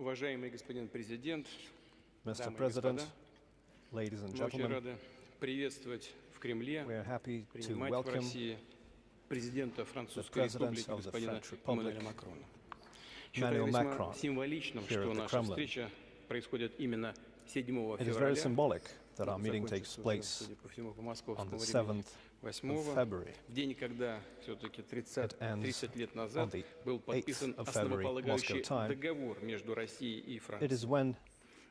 Уважаемый господин президент, Mr. дамы и President, господа, ladies and мы очень gentlemen, рады приветствовать в Кремле, we are happy to принимать в welcome России президента the Французской President Республики of the господина French Republic, Эммануэля Макрона. Считаю Emmanuel весьма Macron, символичным, here что at the наша Kremlin. встреча происходит именно 7 It is very февраля, symbolic that our meeting takes закончится уже, place судя по всему, по on московскому the времени 7th 8 of February. в день, когда все-таки It ends 30 лет on назад the был 8th подписан of February, основополагающий Moscow time. договор между Россией и It Францией. is when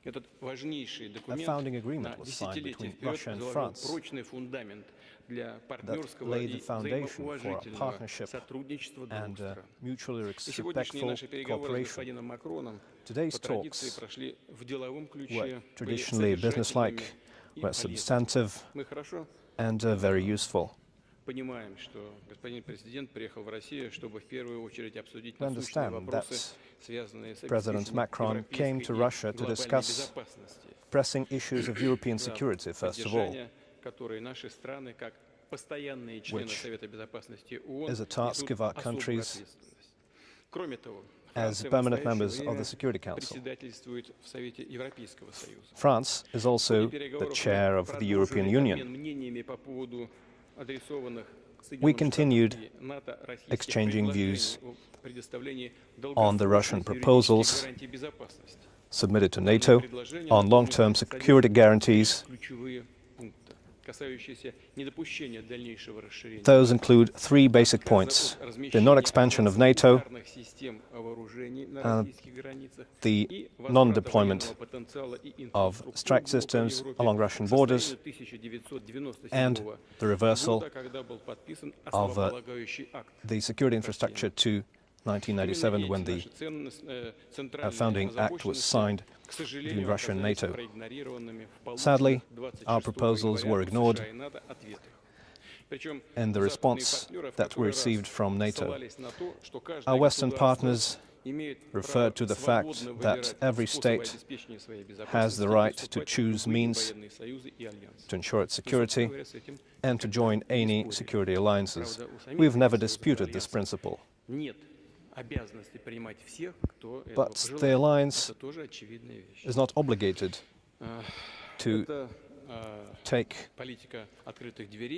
Этот важнейший a документ founding на agreement was signed десятилетия between вперед Russia and заложил France прочный фундамент для that партнерского laid the и foundation for a взаимоуважительного partnership сотрудничества двух and стран. mutually И сегодняшние respectful наши переговоры с cooperation. господином Макроном Today's по традиции talks прошли в деловом were ключе, были traditionally businesslike, содержательными и were полезными. substantive, Мы хорошо and very useful. понимаем, что господин президент приехал в Россию, чтобы в первую очередь обсудить We насущные understand вопросы, that связанные с President обеспечением Macron came to европейской Russia и to глобальной discuss безопасности, pressing issues of European за security, first of all, поддержание которой наши страны, как постоянные члены which Совета Безопасности ООН, is a task несут of our особую countries ответственность. Кроме того, as Франция в permanent настоящее members of время the Security Council. председательствует в Совете Европейского Союза. France is В ходе also the переговоров chair мы of the European продолжили обмен Union. мнениями по поводу адресованных We Соединенным continued Штатам и НАТО российских exchanging предложений views о предоставлении on the Russian долгосрочных proposals юридических гарантий безопасности. submitted to Данные NATO предложения on напомню, long-term security guarantees. ключевые пункты, касающиеся недопущения дальнейшего расширения Those include three basic points: the non-expansion of NATO, ударных систем вооружений на and российских границах the и non-deployment возврата военного потенциала и of инфраструктуры strike блока в systems Европе along к Russian состоянию borders, 1997 and the reversal года, когда был подписан of основополагающий акт. the security infrastructure to 1997, when the founding act was signed between Russia and NATO. Sadly, our proposals were ignored in the response that we received from NATO. Our Western partners referred to the fact that every state has the right to choose means to ensure its security and to join any security alliances. We've never disputed this principle. But the alliance is not obligated to take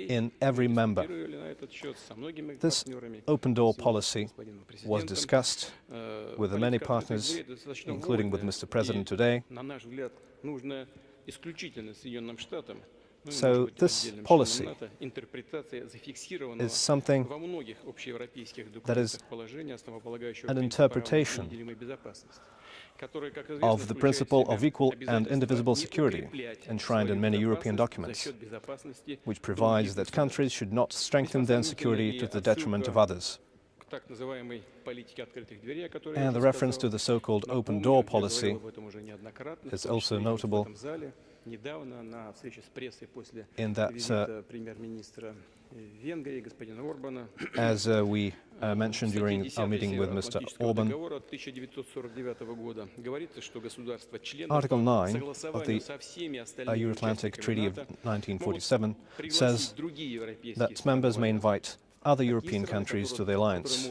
in every member. This open door policy was discussed with many partners, including with Mr. President today. So this policy is something that is an interpretation of the principle of equal and indivisible security enshrined in many European documents, which provides that countries should not strengthen their security to the detriment of others. And the reference to the so-called open door policy is also notable in that, as we mentioned during our meeting with Mr. Orban, Article 9 of the Euro-Atlantic Treaty of 1947 says that members may invite other European countries to the alliance,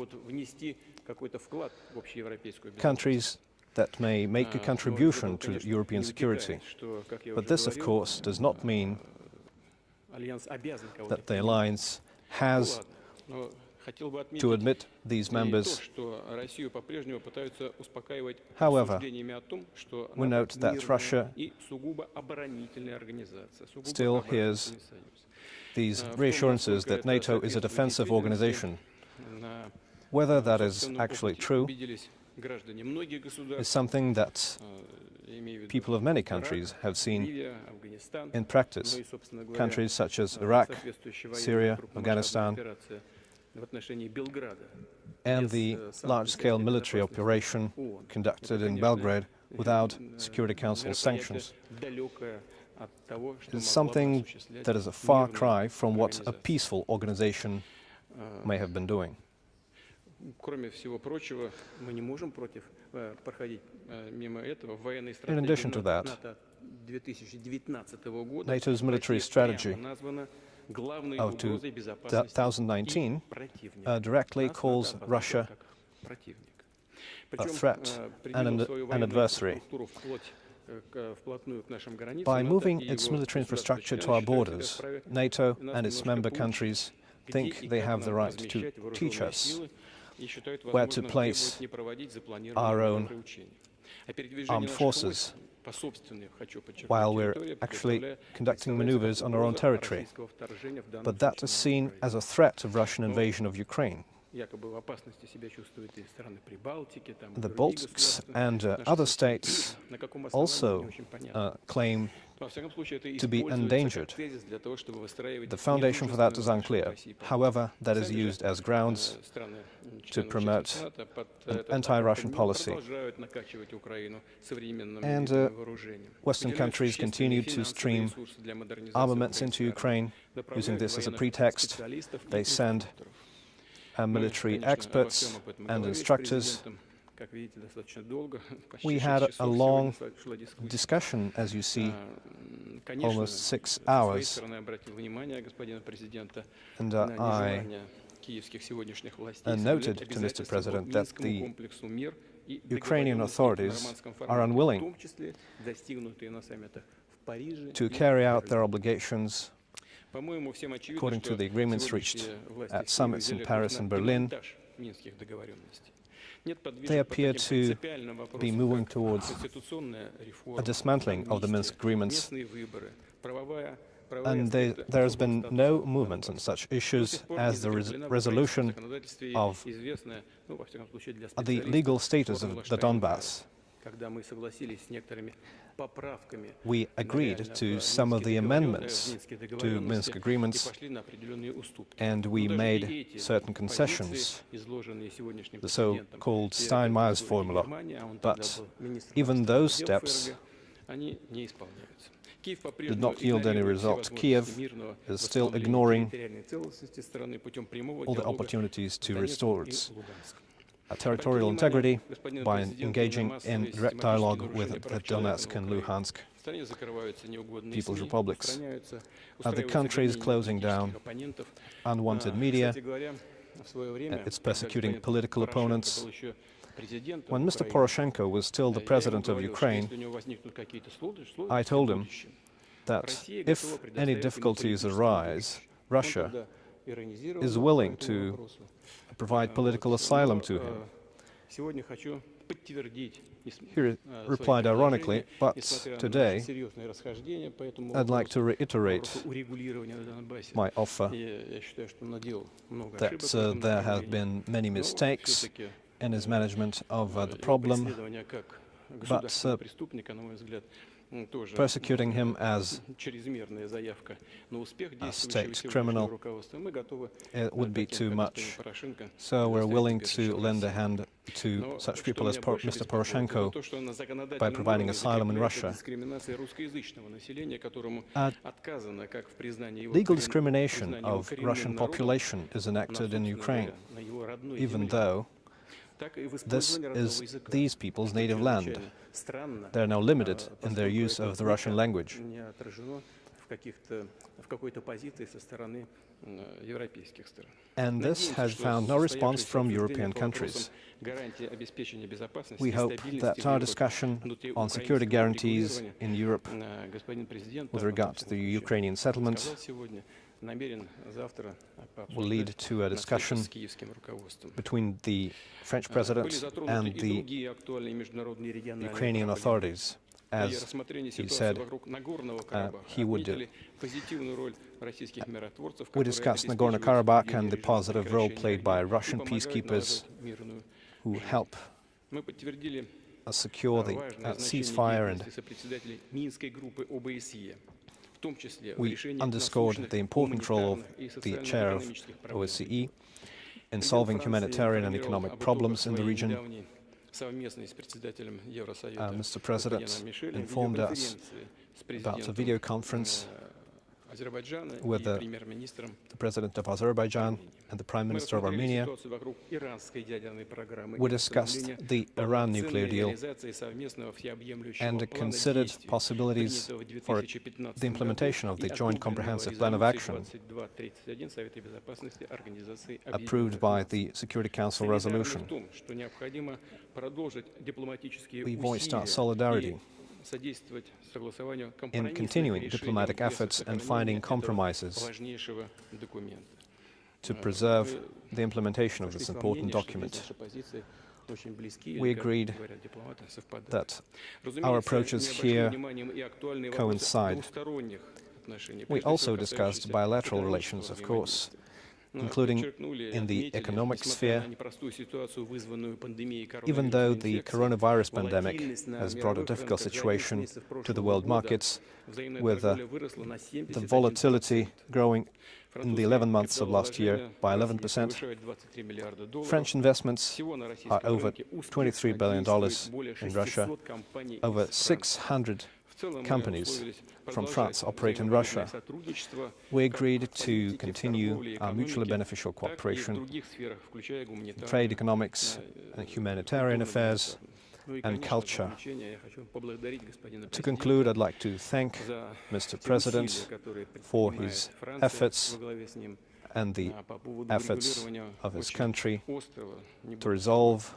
countries that may make a contribution to European security. But this, of course, does not mean that the alliance has to admit these members. However, we note that Russia still hears these reassurances that NATO is a defensive organization. Whether that is actually true is something that people of many countries have seen in practice. Countries such as Iraq, Syria, Afghanistan, and the large-scale military operation conducted in Belgrade without Security Council sanctions is something that is a far cry from what a peaceful organization may have been doing. In addition to that, NATO's military strategy of 2019 directly calls Russia a threat and an adversary. By moving its military infrastructure to our borders, NATO and its member countries think they have the right to teach us where to place our own armed forces, while we're actually conducting maneuvers on our own territory. But that is seen as a threat of Russian invasion of Ukraine. The Baltics and other states also claim to be endangered. The foundation for that is unclear. However, that is used as grounds to promote an anti-Russian policy. And Western countries continue to stream armaments into Ukraine, using this as a pretext. They send military experts and instructors. We had a long discussion, as you see, almost 6 hours, and I noted to Mr. President that the Ukrainian authorities are unwilling to carry out their obligations according to the agreements reached at summits in Paris and Berlin. They appear to be moving towards a dismantling of the Minsk agreements, and there has been no movement on such issues as the resolution of the legal status of the Donbass. We agreed to some of the amendments to Minsk agreements, and we made certain concessions, the so-called Steinmeier's formula. But even those steps did not yield any result. Kiev is still ignoring all the opportunities to restore its territorial integrity by engaging in direct dialogue with the Donetsk and Luhansk People's Republics. The country is closing down unwanted media. It's persecuting political opponents. When Mr. Poroshenko was still the president of Ukraine, I told him that if any difficulties arise, Russia is willing to provide political asylum to him. He replied ironically, but today I'd like to reiterate my offer that there have been many mistakes in his management of the problem, but persecuting him as a state criminal would be too much. So we're willing to lend a hand to such people as Mr. Poroshenko by providing asylum in Russia. Legal discrimination of Russian population is enacted in Ukraine, even though this is these people's native land. They are now limited in their use of the Russian language. And this has found no response from European countries. We hope that our discussion on security guarantees in Europe with regard to the Ukrainian settlements will lead to a discussion between the French president and the Ukrainian authorities. As he said, he would do. We discussed Nagorno-Karabakh and the positive role played by Russian peacekeepers who help secure the ceasefire, and we underscored the important role of the chair of OSCE in solving humanitarian and economic problems in the region. Mr. President informed us about a video conference with the President of Azerbaijan and the Prime Minister of Armenia. We discussed the Iran nuclear deal and considered possibilities for the implementation of the Joint Comprehensive Plan of Action approved by the Security Council resolution. We voiced our solidarity in continuing diplomatic efforts and finding compromises to preserve the implementation of this important document. We agreed that our approaches here coincide. We also discussed bilateral relations, of course, including in the economic sphere. Even though the coronavirus pandemic has brought a difficult situation to the world markets, with the volatility growing in the 11 months of last year by 11%, French investments are over $23 billion in Russia. Over 600 companies from France operate in Russia. We agreed to continue our mutually beneficial cooperation in trade, economics, and humanitarian affairs, and culture. To conclude, I'd like to thank Mr. President for his efforts and the efforts of his country to resolve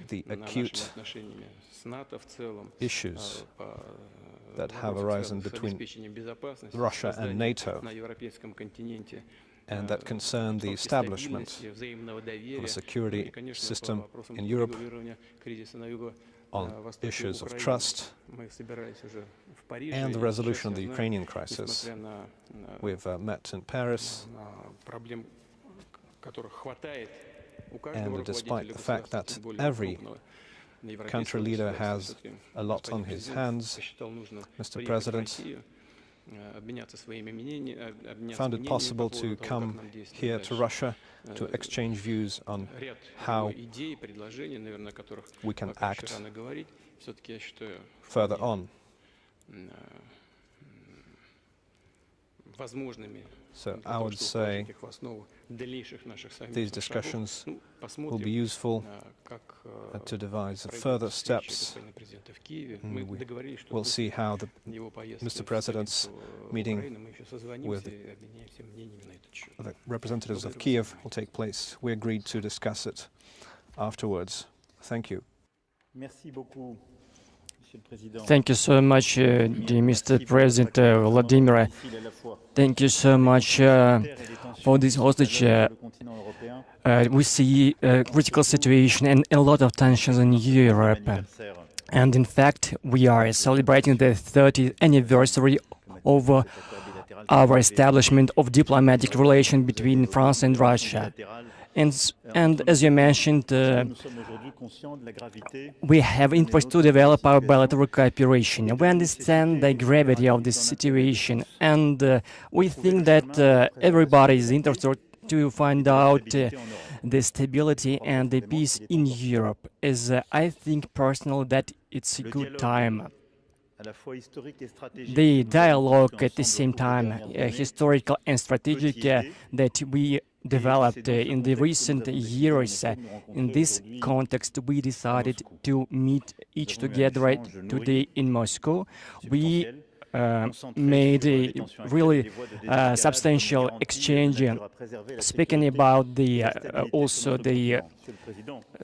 the acute issues that have arisen between Russia and NATO and that concern the establishment of a security system in Europe on issues of trust and the resolution of the Ukrainian crisis. We've met in Paris, and despite the fact that every country leader has a lot on his hands, Mr. President found it possible to come here to Russia to exchange views on how we can act further on. So I would say these discussions will be useful to devise further steps. We'll see how Mr. President's meeting with the representatives of Kiev will take place. We agreed to discuss it afterwards. Thank you. Thank you so much, dear Mr. President Vladimir. Thank you so much for this hostage. We see a critical situation and a lot of tensions in Europe. And in fact, we are celebrating the 30th anniversary of our establishment of diplomatic relations between France and Russia. And as you mentioned, we have interest to develop our bilateral cooperation. We understand the gravity of this situation, and we think that everybody is interested to find out the stability and the peace in Europe. As I think personally that it's a good time. The dialogue at the same time, historical and strategic, that we developed in the recent years. In this context, we decided to meet each together today in Moscow. We made a really substantial exchange, speaking about the also the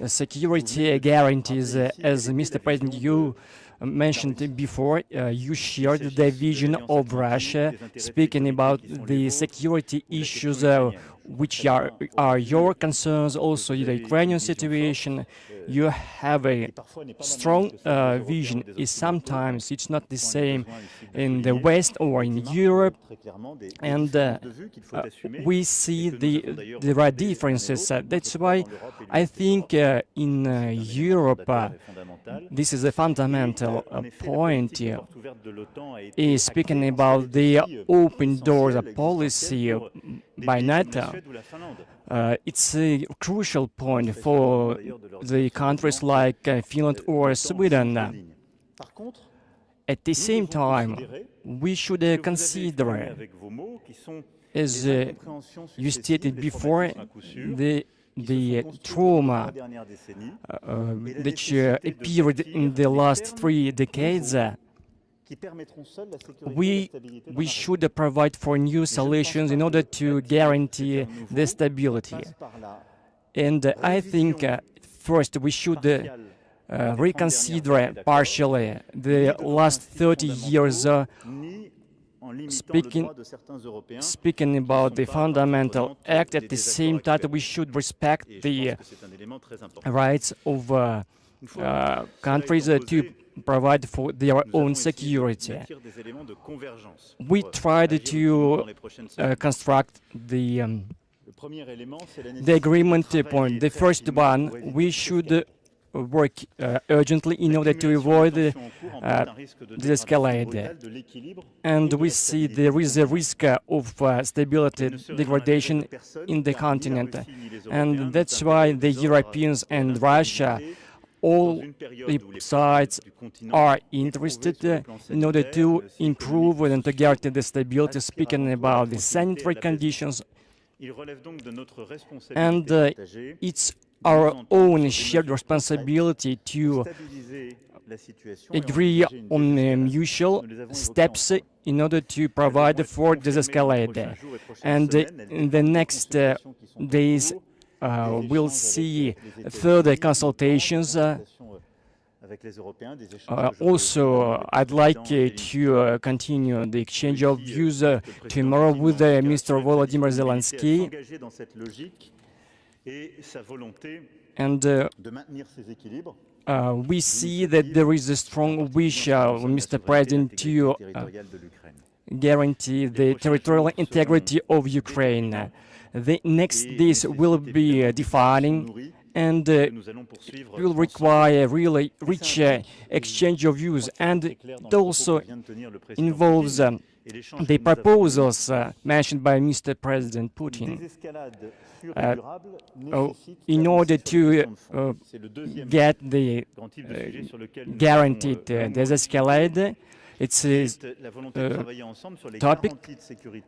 security guarantees. As Mr. President, you mentioned before, you shared the vision of Russia, speaking about the security issues which are your concerns, also the Ukrainian situation. You have a strong vision. Sometimes it's not the same in the West or in Europe, and we see there are differences. That's why I think in Europe, this is a fundamental point. Is speaking about the open doors policy by NATO. It's a crucial point for the countries like Finland or Sweden. At the same time, we should consider, as you stated before, the trauma which appeared in the last 3 decades. We should provide for new solutions in order to guarantee the stability. And I think first we should reconsider partially the last 30 years speaking about the fundamental act. At the same time, we should respect the rights of countries to provide for their own security. We tried to construct the agreement point. The first one, we should work urgently in order to avoid the escalate. And we see there is a risk of stability degradation in the continent. And that's why the Europeans and Russia, all the sides are interested in order to improve and to guarantee the stability, speaking about the sanitary conditions. And it's our own shared responsibility to agree on mutual steps in order to provide for desescalate. And in the next days, we'll see further consultations. Also, I'd like to continue the exchange of views tomorrow with Mr. Vladimir Zelensky. And we see that there is a strong wish of Mr. President to guarantee the territorial integrity of Ukraine. The next days will be defining and will require really rich exchange of views, and it also involves the proposals mentioned by Mr. President Putin. In order to get the guaranteed desescalade, it's a topic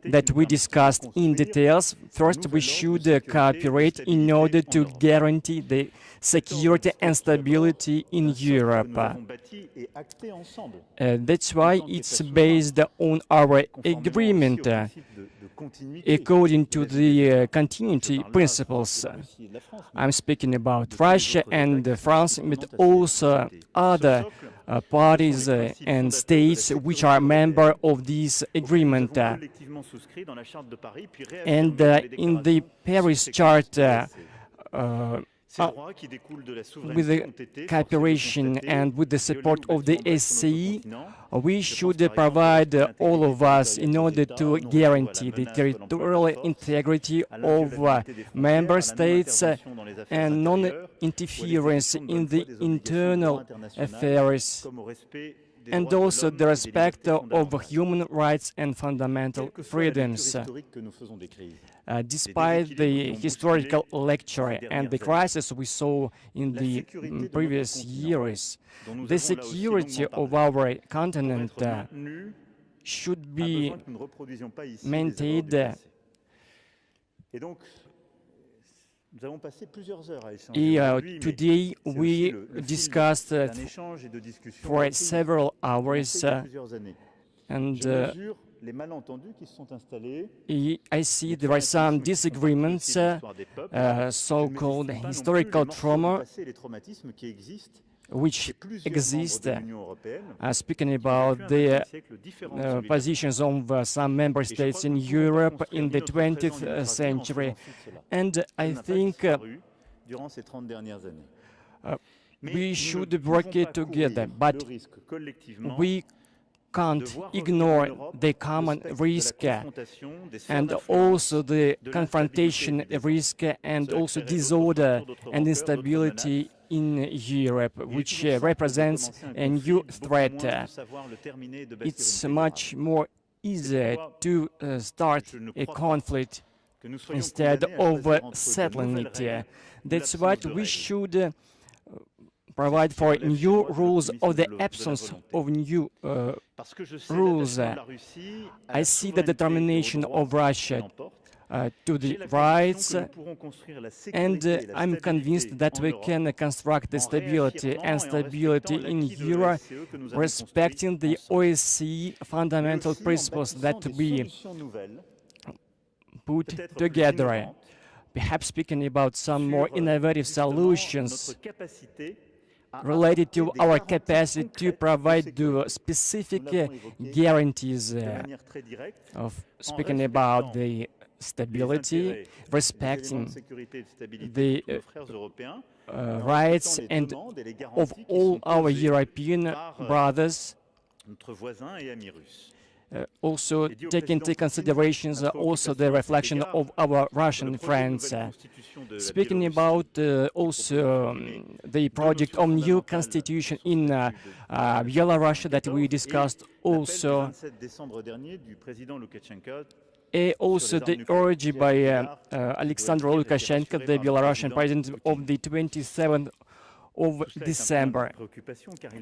that we discussed in details. First, we should cooperate in order to guarantee the security and stability in Europe. That's why it's based on our agreement according to the continuity principles. I'm speaking about Russia and France, but also other parties and states which are members of this agreement. And in the Paris Charter, with the cooperation and with the support of the SCE, we should provide all of us in order to guarantee the territorial integrity of member states and non-interference in the internal affairs, and also the respect of human rights and fundamental freedoms. Despite the historical lecture and the crisis we saw in the previous years, the security of our continent should be maintained. Today we discussed for several hours, and I see there are some disagreements, so-called historical trauma, which exist, speaking about the positions of some member states in Europe in the 20th century. And I think we should work together, but we can't ignore the common risk and also the confrontation risk and also disorder and instability in Europe, which represents a new threat. It's much more easier to start a conflict instead of settling it. That's what we should provide for new rules or the absence of new rules. I see the determination of Russia to the rights, and I'm convinced that we can construct the stability in Europe, respecting the OSCE fundamental principles that we put together. Perhaps speaking about some more innovative solutions related to our capacity to provide the specific guarantees of speaking about the stability, respecting the rights and of all our European brothers, also taking into considerations also the reflection of our Russian friends. Speaking about also the project of new constitution in Belarus that we discussed also, also the urge by Alexander Lukashenko, the Belarusian president, of the 27th of December.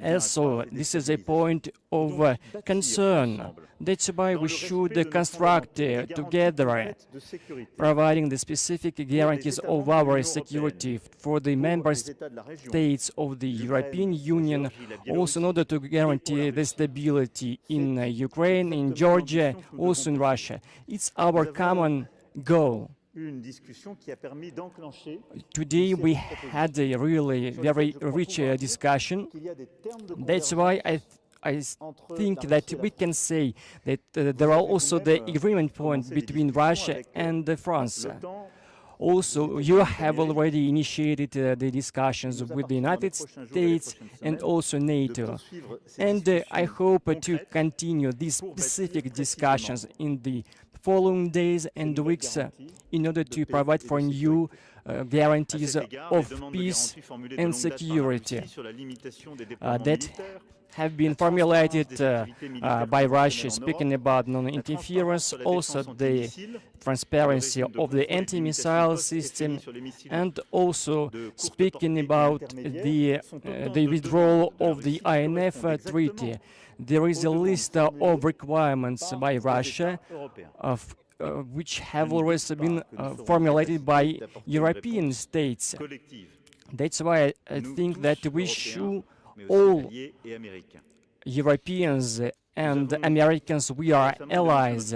Also, this is a point of concern. That's why we should construct together, providing the specific guarantees of our security for the member states of the European Union, also in order to guarantee the stability in Ukraine, in Georgia, also in Russia. It's our common goal. Today we had a really very rich discussion. That's why I think that we can say that there are also the agreement point between Russia and France. Also, you have already initiated the discussions with the United States and also NATO. And I hope to continue these specific discussions in the following days and weeks in order to provide for new guarantees of peace and security that have been formulated by Russia, speaking about non-interference, also the transparency of the anti-missile system, and also speaking about the withdrawal of the INF treaty. There is a list of requirements by Russia which have already been formulated by European states. That's why I think that we should all Europeans and Americans, we are allies.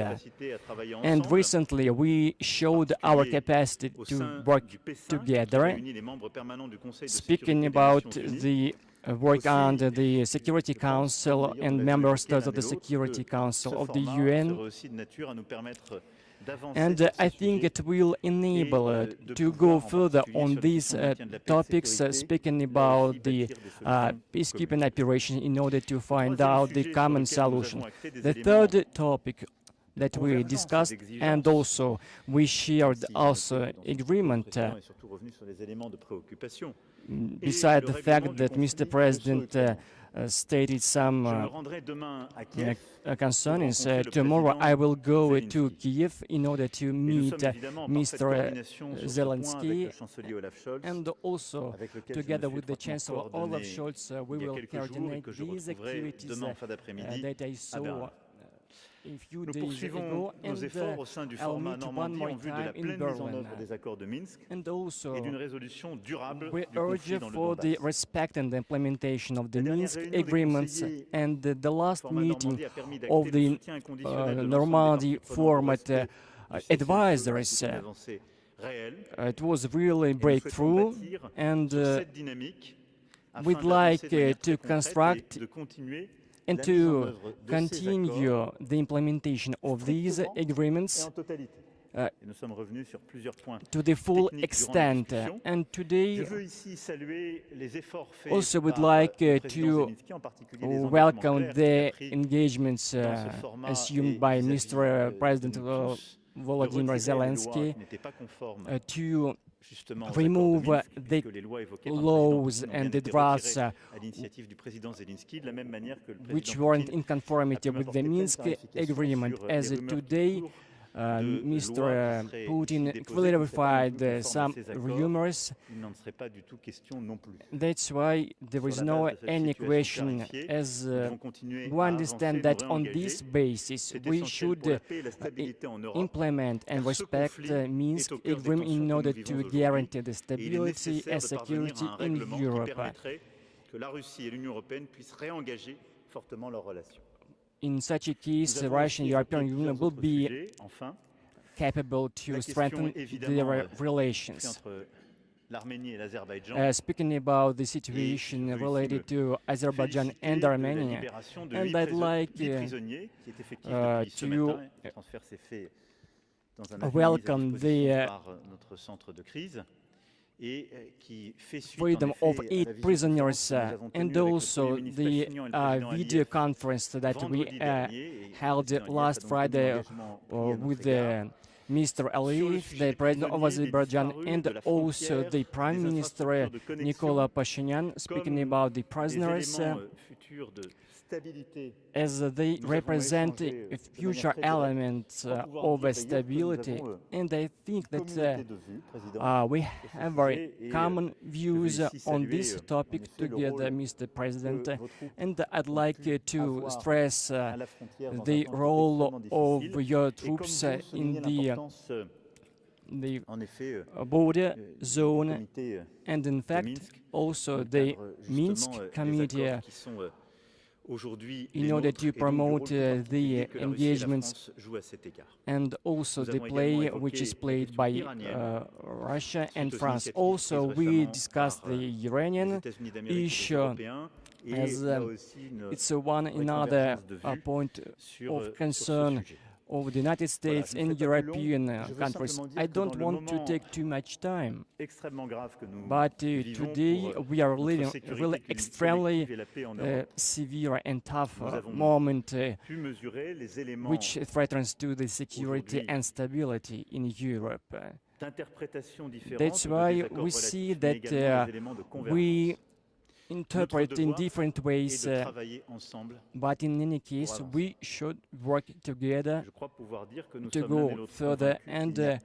And recently we showed our capacity to work together, speaking about the work under the Security Council and member states of the Security Council of the UN. And I think it will enable to go further on these topics, speaking about the peacekeeping operation in order to find out the common solution. The third topic that we discussed, and also we shared also agreement, beside the fact that Mr. President stated some concerns. Tomorrow I will go to Kiev in order to meet Mr. Zelensky, and also together with the Chancellor Olaf Scholz we will coordinate these activities that I saw a few days ago, and I'll meet one more time in Berlin. And also, we urge for the respect and the implementation of the Minsk agreements, and the last meeting of the Normandy format advisors. It was really a breakthrough, and we'd like to construct and to continue the implementation of these agreements to the full extent. And today also would like to welcome the engagements assumed by Mr. President Vladimir Zelensky to remove the laws and the drafts which weren't in conformity with the Minsk agreement, as today Mr. Putin clarified some rumors. That's why there is no any question, as we understand that on this basis we should implement and respect Minsk agreement in order to guarantee the stability and security in Europe. In such a case, Russia and European Union will be capable to strengthen their relations. Speaking about the situation related to Azerbaijan and Armenia, and I'd like to welcome the freedom of 8 prisoners and also the video conference that we held last Friday with Mr. Aliyev, the president of Azerbaijan, and also the Prime Minister Nicola Pashinyan, speaking about the prisoners as they represent future elements of stability. And I think that we have very common views on this topic together, Mr. President, and I'd like to stress the role of your troops in the border zone, and in fact also the Minsk Committee in order to promote the engagements and also the play which is played by Russia and France. Also, we discussed the Iranian issue as it's one another point of concern of the United States and European countries. I don't want to take too much time, but today we are living really extremely severe and tough moment which threatens to the security and stability in Europe. That's why we see that we interpret in different ways, but in any case we should work together to go further, and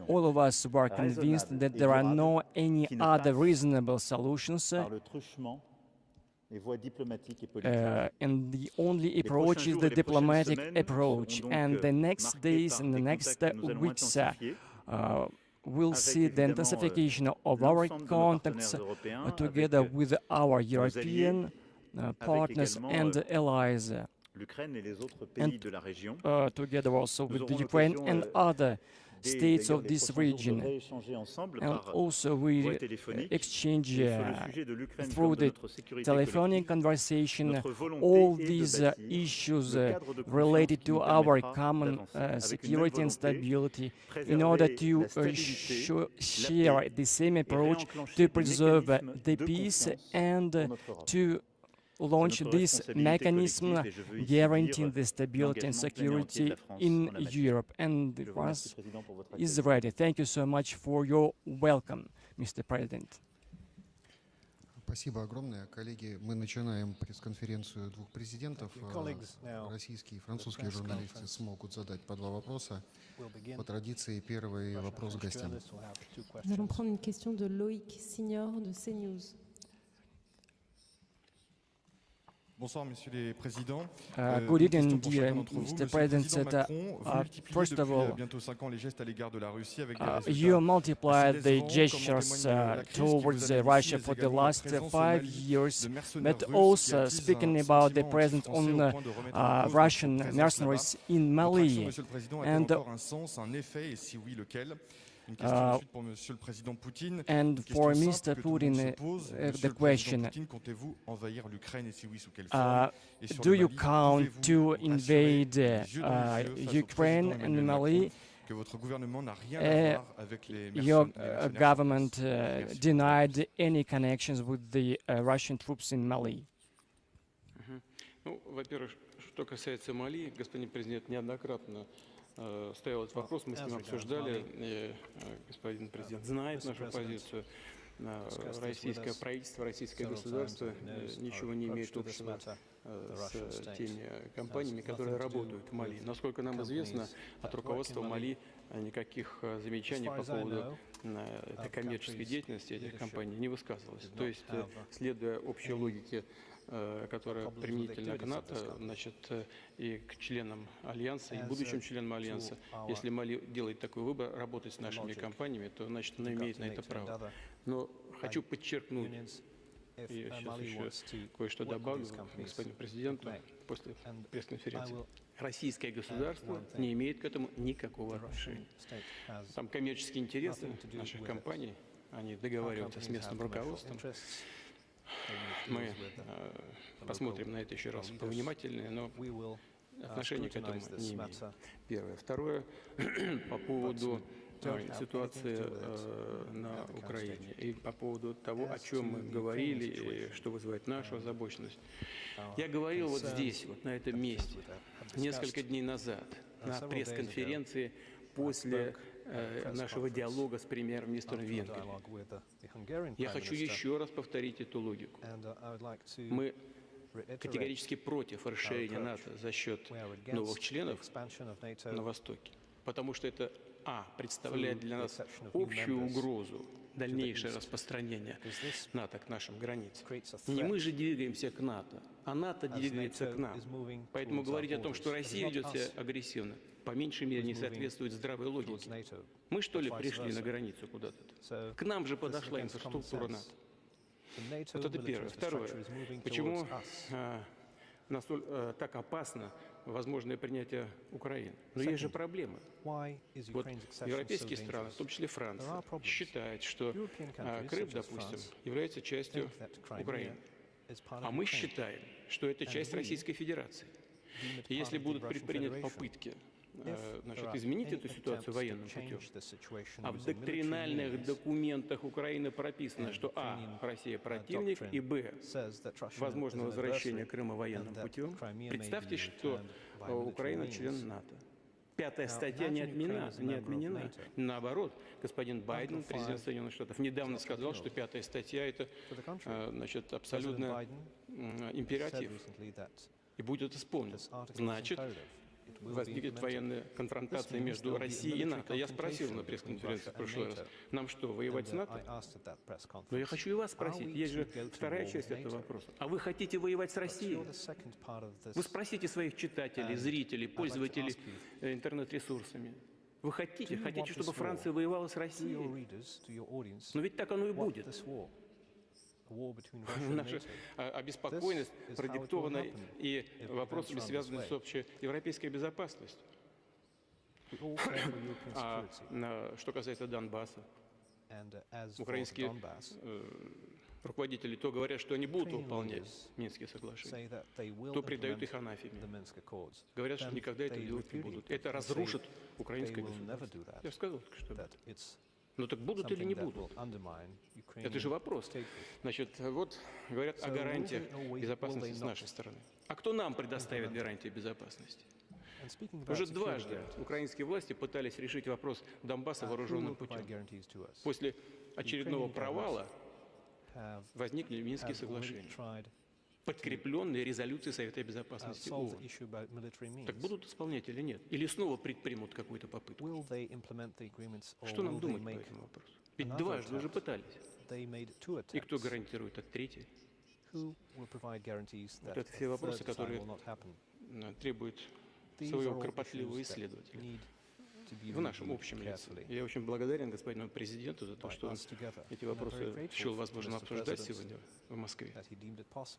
all of us were convinced that there are no any other reasonable solutions, and the only approach is the diplomatic approach, and the next days and the next weeks we'll see the intensification of our contacts together with our European partners and allies, and together also with the Ukraine and other states of this region. And also we exchange through the telephonic conversation all these issues related to our common security and stability, in order to share the same approach to preserve the peace and to launch this mechanism guaranteeing the stability and security in Europe. And France is ready. Thank you so much for your welcome, Mr. President. Спасибо огромное. Коллеги, мы начинаем пресс-конференцию двух президентов. Российские и французские журналисты смогут задать по 2 вопроса. По традиции, первый вопрос гостям. Nous allons prendre une question de Loïc Signor de CNews. Good evening, dear Mr. President. First of all, you multiplied the gestures towards Russia for the last 5 years, but also speaking about the presence on Russian mercenaries in Mali. And for Mr. Putin, the question, do you count to invade Ukraine and Mali? Your government denied any connections with the Russian troops in Mali. Ну, во-первых, что касается Мали, господин президент неоднократно ставил этот вопрос, мы с ним обсуждали, господин президент знает нашу позицию. российское правительство, российское государство ничего не имеет общего с теми компаниями, которые работают в Мали. Насколько нам известно, от руководства Мали никаких замечаний по поводу этой коммерческой деятельности этих компаний не высказывалось. То есть, следуя общей логике, которая применительна к НАТО, значит, и к членам Альянса, и будущим членам Альянса, если Мали делает такой выбор, работать с нашими компаниями, то, значит, она имеет на это право. Но хочу подчеркнуть, и я сейчас еще кое-что добавлю господину президенту после пресс-конференции. Российское государство не имеет к этому никакого отношения. Там коммерческие интересы наших компаний, они договариваются с местным руководством. Мы посмотрим на это еще раз повнимательнее, но отношения к этому не имеем. Первое. Второе, по поводу ситуации на Украине и по поводу того, о чем мы говорили, и что вызывает нашу озабоченность. Я говорил вот здесь, вот на этом месте, несколько дней назад, на пресс-конференции после нашего диалога с премьер-министром Венгрии. Я хочу еще раз повторить эту логику. Мы категорически против расширения НАТО за счет новых членов на Востоке, потому что это представляет для нас общую угрозу дальнейшее распространение НАТО к нашим границам. Не мы же двигаемся к НАТО, а НАТО двигается к нам. Поэтому говорить о том, что Россия ведет себя агрессивно, по меньшей мере не соответствует здравой логике. Мы что ли пришли на границу куда-то? К нам же подошла инфраструктура НАТО. Вот это первое. Второе. Почему так опасно возможное принятие Украины? Но есть же проблемы. Вот европейские страны, в том числе Франция, считают, что Крым, допустим, является частью Украины. А мы считаем, что это часть Российской Федерации. И если будут предприняты попытки изменить эту ситуацию военным путем, а в доктринальных документах Украины прописано, что Россия противник, и возможно возвращение Крыма военным путем, представьте, что Украина член НАТО. 5-я статья не отменена. Наоборот, господин Байден, президент Соединенных Штатов, недавно сказал, что 5-я статья – это абсолютно императив и будет исполнен. Значит, возникнет военная конфронтация между Россией и НАТО. Я спросил на пресс-конференции в прошлый раз, нам что, воевать с НАТО? Но я хочу и вас спросить, есть же вторая часть этого вопроса. А вы хотите воевать с Россией? Вы спросите своих читателей, зрителей, пользователей интернет-ресурсами. Вы хотите, чтобы Франция воевала с Россией? Но ведь так оно и будет. Наша обеспокоенность продиктована и вопросами, связанными с общей европейской безопасностью. Что касается Донбасса, украинские руководители то говорят, что они будут выполнять Минские соглашения, то предают их анафеме. Говорят, что никогда это делать не будут. Это разрушит украинское государство. Я сказал, что ну так будут или не будут? Это же вопрос. Значит, вот говорят о гарантиях безопасности с нашей стороны. А кто нам предоставит гарантии безопасности? Уже дважды украинские власти пытались решить вопрос Донбасса вооруженным путем. После очередного провала возникли Минские соглашения, подкрепленные резолюцией Совета Безопасности ООН. Так будут исполнять или нет? Или снова предпримут какую-то попытку? Что нам думать по этому вопросу? Ведь дважды уже пытались. И кто гарантирует от третьей? Вот это все вопросы, которые требуют своего кропотливого исследователя в нашем общем лице. Я очень благодарен господину президенту за то, что он эти вопросы счел возможным обсуждать сегодня в Москве.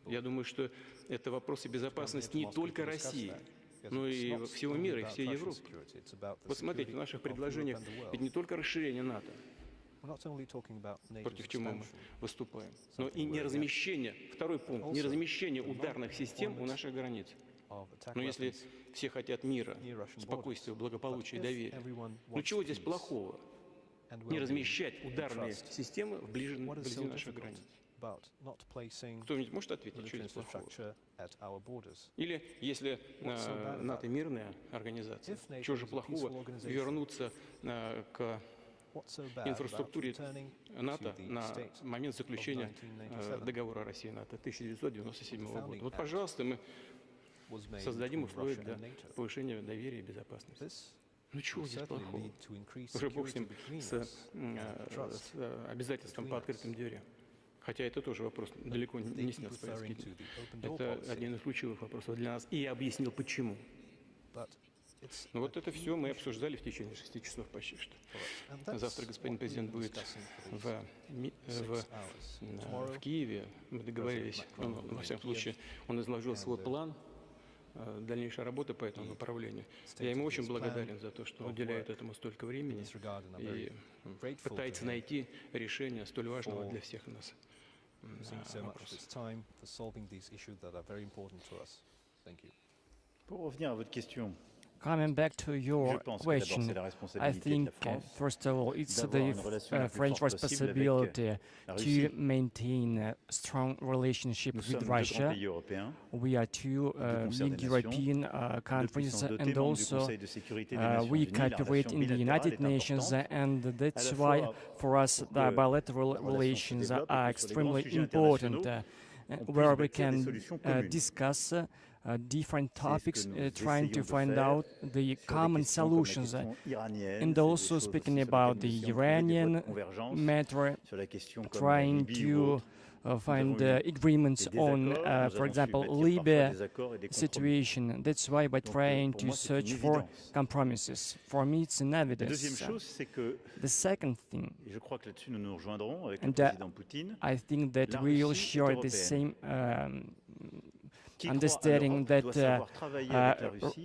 Я думаю, что это вопросы безопасности не только России, но и всего мира, и всей Европы. Вот смотрите, в наших предложениях ведь не только расширение НАТО, против чего мы выступаем, но и неразмещение, второй пункт, неразмещение ударных систем у наших границ. Но если все хотят мира, спокойствия, благополучия и доверия, ну чего здесь плохого? Не размещать ударные системы вблизи наших границ. Кто-нибудь может ответить, что здесь плохого? Или если НАТО мирная организация, чего же плохого вернуться к инфраструктуре НАТО на момент заключения договора России и НАТО 1997 года. Вот, пожалуйста, мы создадим условия для повышения доверия и безопасности. Ну чего здесь плохого? Уже бог с ним, с обязательством по открытым дверям. Хотя это тоже вопрос далеко не снят с повестки дня. Это один из ключевых вопросов для нас. И я объяснил, почему. Но вот это все мы обсуждали в течение 6 часов почти что. Завтра господин президент будет в Киеве. Мы договорились, во всяком случае, он изложил свой план дальнейшей работы по этому направлению. Я ему очень благодарен за то, что он уделяет этому столько времени и пытается найти решение столь важного для всех нас вопроса. Pour revenir à votre question, Coming back to your question, I think, first of all, it's the French responsibility to maintain a strong relationship with Russia. We are two big European countries, and also we cooperate in the United Nations, and that's why for us the bilateral relations are extremely important, where we can discuss different topics, trying to find out the common solutions, and also speaking about the Iranian matter, trying to find agreements on, for example, Libya situation. That's why we're trying to search for compromises. For me, it's an evidence. The second thing, and I think that we will share the same understanding that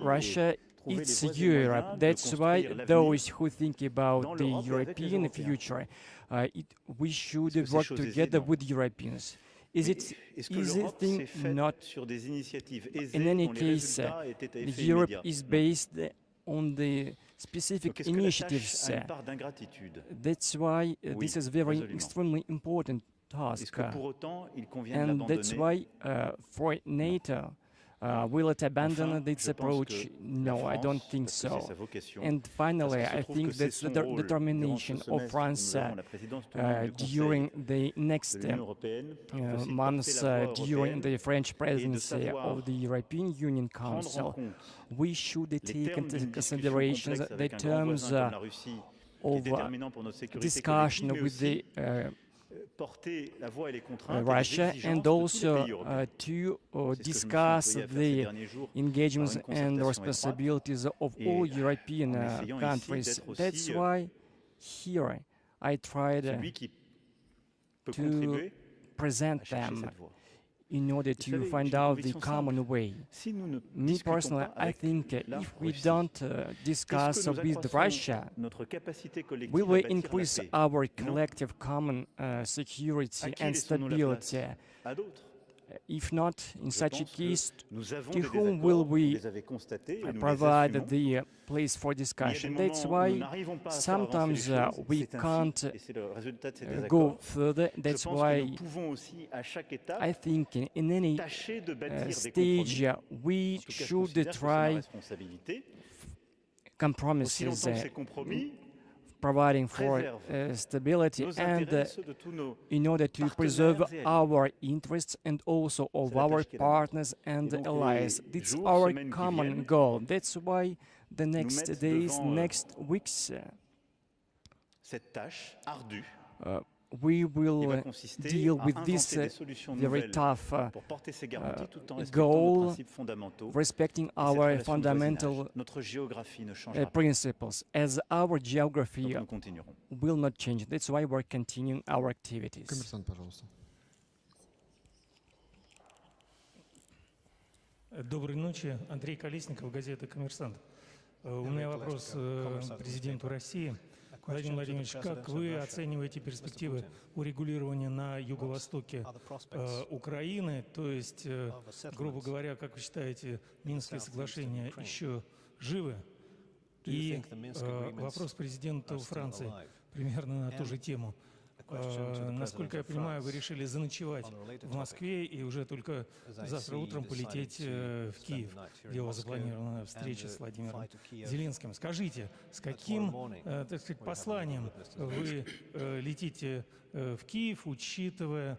Russia is Europe. That's why those who think about the European future, we should work together with Europeans. Is it easy thing? Not. In any case, Europe is based on the specific initiatives. That's why this is very extremely important task, and that's why for NATO, will it abandon its approach? No, I don't think so. And finally, I think that's the determination of France during the next months, during the French presidency of the European Union Council. We should take into consideration the terms of discussion with the Russia, and also to discuss the engagements and responsibilities of all European countries. That's why here I tried to present them in order to find out the common way. Me personally, I think if we don't discuss with Russia, we will increase our collective common security and stability. If not, in such a case, to whom will we provide the place for discussion? That's why sometimes we can't go further. That's why I think in any stage we should try compromises, providing for stability, and in order to preserve our interests and also of our partners and allies. It's our common goal. That's why the next days, next weeks, we will deal with this very tough goal, respecting our fundamental principles, as our geography will not change. That's why we're continuing our activities. Доброй ночи. Андрей Колесников, газета «Коммерсант». У меня вопрос президенту России. Владимир Владимирович, как вы оцениваете перспективы урегулирования на юго-востоке Украины? То есть, грубо говоря, как вы считаете, Минские соглашения еще живы? И вопрос президенту Франции примерно на ту же тему. Насколько я понимаю, вы решили заночевать в Москве и уже только завтра утром полететь в Киев, где у вас запланирована встреча с Владимиром Зеленским. Скажите, с каким, так сказать, посланием вы летите в Киев, учитывая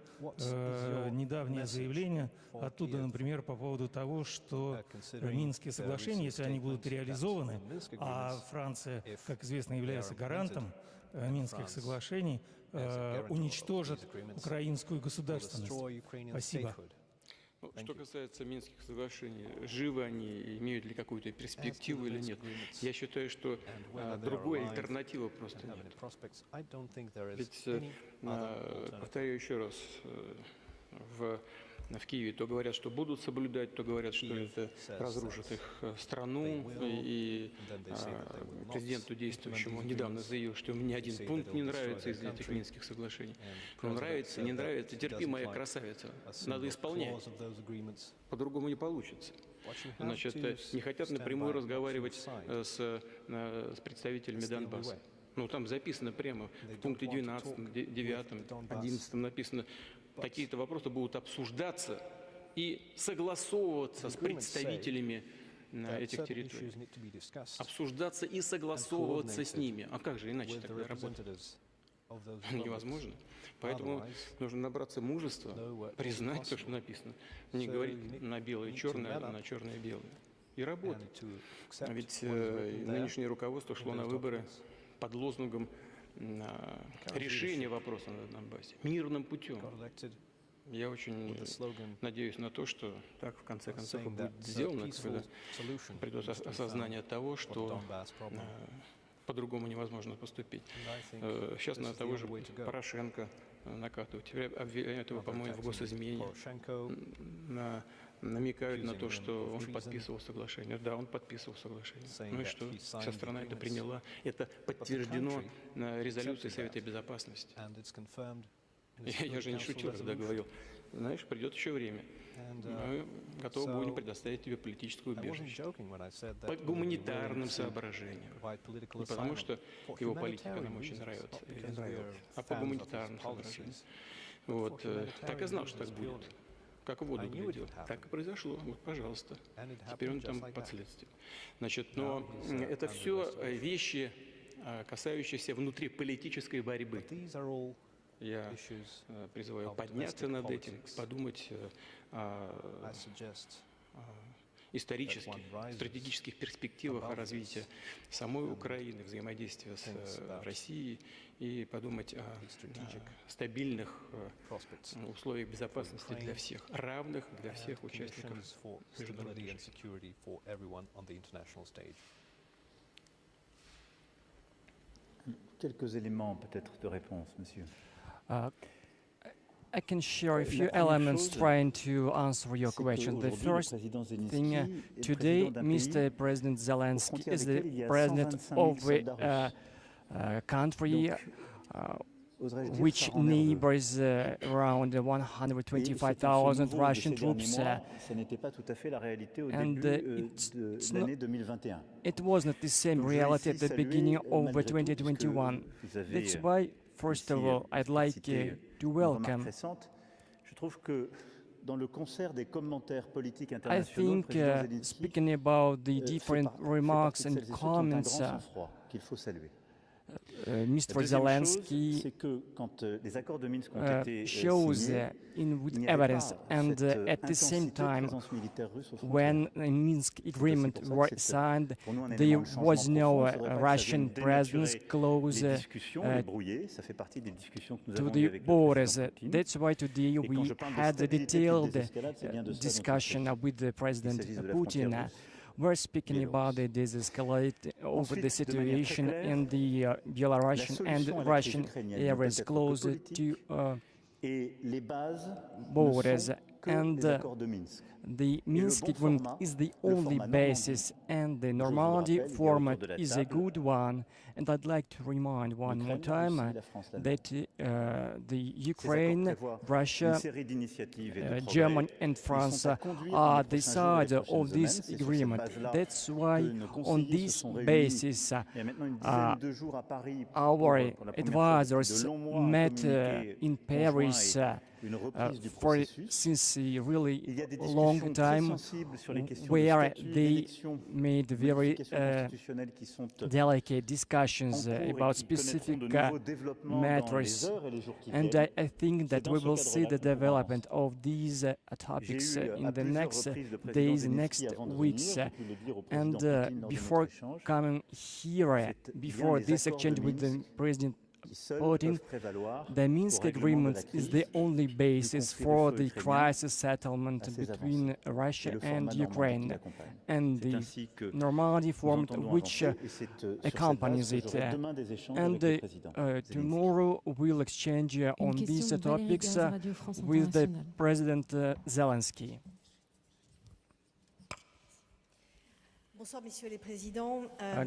недавнее заявление оттуда, например, по поводу того, что Минские соглашения, если они будут реализованы, а Франция, как известно, является гарантом Минских соглашений, уничтожат украинскую государственность. Спасибо. Ну, что касается Минских соглашений, живы они, имеют ли какую-то перспективу или нет? Я считаю, что другой альтернативы просто нет. Ведь, повторяю еще раз, в Киеве то говорят, что будут соблюдать, то говорят, что это разрушит их страну. И президенту действующему недавно заявил, что мне один пункт не нравится из этих Минских соглашений. Но нравится, не нравится, терпи, моя красавица. Надо исполнять. По-другому не получится. Значит, не хотят напрямую разговаривать с представителями Донбасса. Ну, там записано прямо в пункте 12, 9, 11 написано, такие-то вопросы будут обсуждаться и согласовываться с представителями этих территорий. Обсуждаться и согласовываться с ними. А как же иначе тогда работать? Невозможно. Поэтому нужно набраться мужества, признать то, что написано. Не говорить на белое черное, а на черное белое. И работать. Ведь нынешнее руководство шло на выборы под лозунгом решения вопроса на Донбассе мирным путем. Я очень надеюсь на то, что так в конце концов и будет сделано, когда придет осознание того, что по-другому невозможно поступить. Сейчас на того же Порошенко накатывать. Обвиняют его, по-моему, в госизмене. Намекают на то, что он подписывал соглашение. Да, он подписывал соглашение. Ну и что? Вся страна это приняла. Это подтверждено резолюцией Совета Безопасности. Я же не шутил, когда говорил, знаешь, придет еще время. Мы готовы будем предоставить тебе политическое убежище. По гуманитарным соображениям. Не потому, что его политика нам очень нравится, а по гуманитарным соображениям. Вот. Так и знал, что так будет. Как в воду глядел. Так и произошло. Вот, пожалуйста. Теперь он там под следствием. Значит, но это все вещи, касающиеся внутриполитической борьбы. Я призываю подняться над этим, подумать о исторических, стратегических перспективах развития самой Украины, взаимодействия с Россией и подумать о стабильных условиях безопасности для всех, равных для всех участников международной жизни. Quelques éléments peut-être de réponse, monsieur. I can share a few elements trying to answer your question. The first thing, today, Mr. President Zelensky is the president of the country which neighbors around 125,000 Russian troops. And it was not the same reality at the beginning of 2021. That's why, first of all, I'd like to welcome. I think, speaking about the different remarks and comments, Mr. Zelensky shows with evidence, and at the same time, when the Minsk agreement was signed, there was no Russian presence close to the borders. That's why today we had a detailed discussion with President Putin. We're speaking about the de-escalate of the situation in the Belarusian and Russian areas close to borders. And the Minsk agreement is the only basis, and the Normandy format is a good one. And I'd like to remind one more time that the Ukraine, Russia, Germany and France are the sides of this agreement. That's why on this basis our advisors met in Paris since a really long time, where they made very delicate discussions about specific matters. And I think that we will see the development of these topics in the next days, next weeks. And before coming here, before this exchange with the President Putin, the Minsk agreement is the only basis for the crisis settlement between Russia and Ukraine, and the Normandy format which accompanies it. And tomorrow we'll exchange on these topics with the President Zelensky.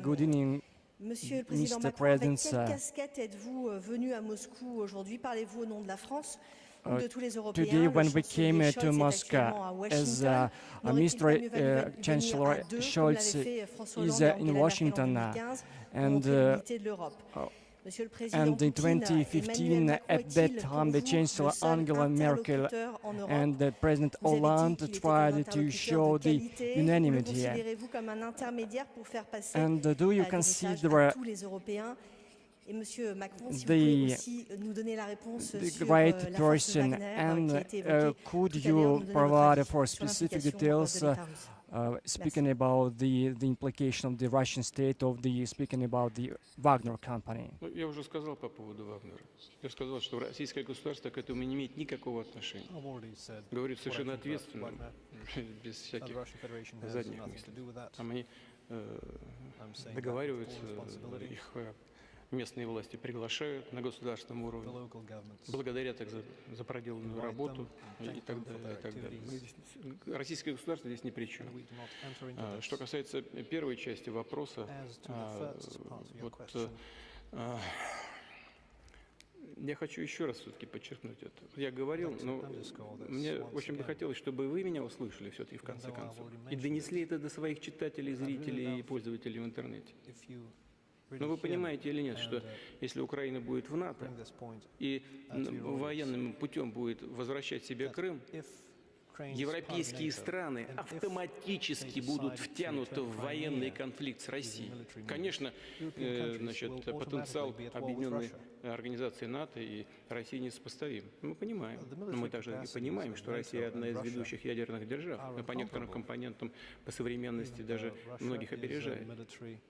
Good evening, Monsieur le Président Macron, avec quelle casquette êtes-vous venu à Moscou aujourd'hui? Parlez-vous au nom de la France ou de tous les Européens? Today, when we came to Moscow, as Chancellor Scholz is in Washington, and in 2015, at that time, the Chancellor Angela Merkel and the President Hollande tried to show the unanimity. And do you consider the right person, and could you provide for specific details speaking about the implication of the Russian state, speaking about the Wagner company? Я уже сказал по поводу Вагнера. Я сказал, что российское государство к этому не имеет никакого отношения. Говорит совершенно ответственно, без всяких задних мыслей. Там они договариваются, их местные власти приглашают на государственном уровне, благодарят их за проделанную работу и так далее. И так далее. Российское государство здесь ни при чем. Что касается первой части вопроса, я хочу еще раз все-таки подчеркнуть это. Я говорил, но мне очень бы хотелось, чтобы вы меня услышали все-таки в конце концов и донесли это до своих читателей, зрителей и пользователей в интернете. Но вы понимаете или нет, что если Украина будет в НАТО и военным путем будет возвращать себе Крым, европейские страны автоматически будут втянуты в военный конфликт с Россией. Конечно, потенциал объединенной организации НАТО и России несопоставим. Мы понимаем. Но мы также и понимаем, что Россия одна из ведущих ядерных держав. И по некоторым компонентам по современности даже многих опережает.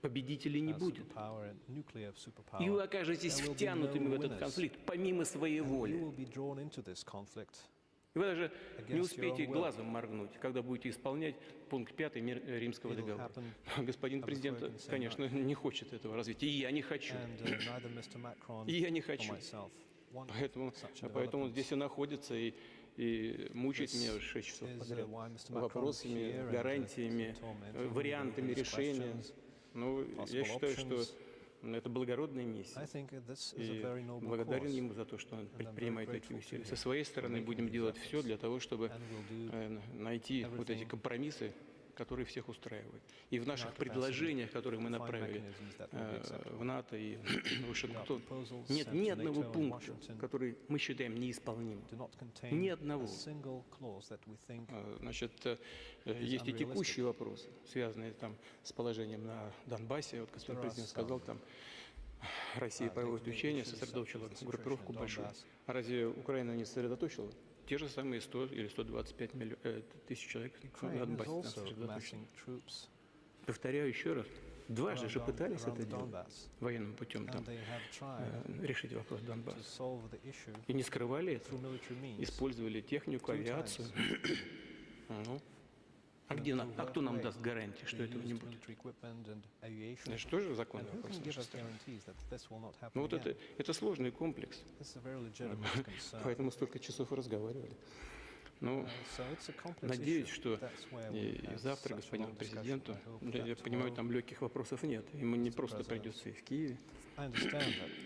Победителей не будет. И вы окажетесь втянутыми в этот конфликт помимо своей воли. И вы даже не успеете глазом моргнуть, когда будете исполнять пункт 5 Римского договора. Господин президент, конечно, не хочет этого развития. И я не хочу. И я не хочу. Поэтому он здесь и находится и мучает меня 6 часов подряд вопросами, гарантиями, вариантами решения. Ну, я считаю, что это благородная миссия. И благодарен ему за то, что он предпринимает такие усилия. Со своей стороны будем делать все для того, чтобы найти вот эти компромиссы, которые всех устраивают. И в наших предложениях, которые мы направили в НАТО и в Вашингтон, нет ни одного пункта, который мы считаем неисполнимым. Ни одного. Значит, есть и текущие вопросы, связанные там с положением на Донбассе. Вот господин президент сказал, там Россия проводит учения, сосредоточила группировку большую. А разве Украина не сосредоточила? Те же самые 100 или 125 тысяч человек на Донбассе сосредоточены. Повторяю еще раз. Дважды же пытались это делать военным путем, там, решить вопрос Донбасса. И не скрывали это. Использовали технику, авиацию. А кто нам даст гарантии, что этого не будет? Это же тоже законный вопрос. Ну вот это сложный комплекс. Поэтому столько часов и разговаривали. Ну, надеюсь, что и завтра господину президенту, я понимаю, там легких вопросов нет. Ему не просто придется и в Киеве.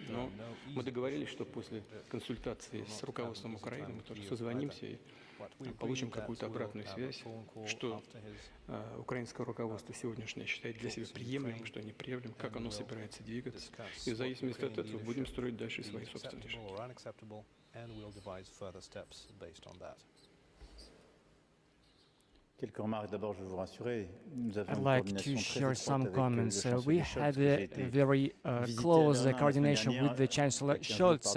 Но мы договорились, что после консультации с руководством Украины мы тоже созвонимся и получим какую-то обратную связь, что украинское руководство сегодняшнее считает для себя приемлемым, что неприемлемым, как оно собирается двигаться. И в зависимости от этого будем строить дальше свои собственные шаги. I'd like to share some comments. We had a very close coordination with the Chancellor Scholz,